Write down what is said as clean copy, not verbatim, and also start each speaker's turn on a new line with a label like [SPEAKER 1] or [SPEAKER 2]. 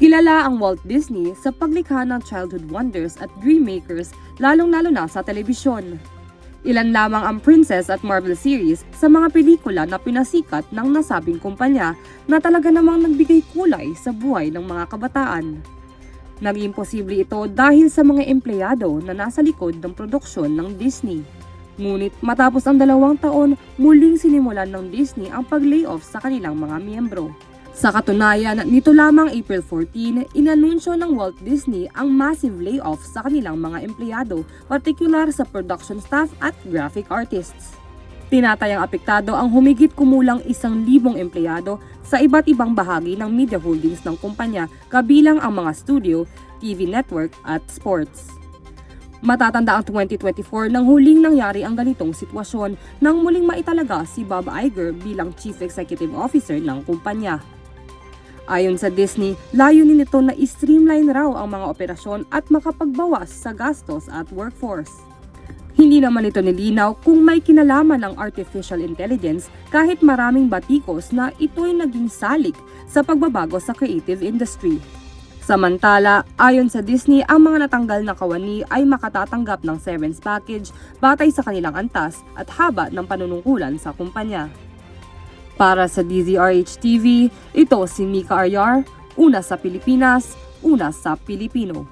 [SPEAKER 1] Kilala ang Walt Disney sa paglikha ng childhood wonders at dream makers lalong-lalo na sa telebisyon. Ilan lamang ang Princess at Marvel series sa mga pelikula na pinasikat ng nasabing kumpanya na talaga namang nagbigay kulay sa buhay ng mga kabataan. Naging posible ito dahil sa mga empleyado na nasa likod ng produksyon ng Disney. Ngunit matapos ang 2 taon, muling sinimulan ng Disney ang pag-layoff sa kanilang mga miyembro. Sa katunayan, nito lamang April 14, inanunsyo ng Walt Disney ang massive layoff sa kanilang mga empleyado, partikular sa production staff at graphic artists. Tinatayang apektado ang humigit kumulang 1,000 empleyado sa iba't ibang bahagi ng media holdings ng kumpanya, kabilang ang mga studio, TV network at sports. Matatanda ang 2024 nang huling nangyari ang ganitong sitwasyon nang muling maitalaga si Bob Iger bilang Chief Executive Officer ng kumpanya. Ayon sa Disney, layunin nito na i-streamline raw ang mga operasyon at makapagbawas sa gastos at workforce. Hindi naman ito nilinaw kung may kinalaman ng artificial intelligence kahit maraming batikos na ito'y naging salik sa pagbabago sa creative industry. Samantala, ayon sa Disney, ang mga natanggal na kawani ay makatatanggap ng severance package batay sa kanilang antas at haba ng panunungkulan sa kumpanya. Para sa DZRH TV, ito si Mika Aryar, una sa Pilipinas, una sa Pilipino.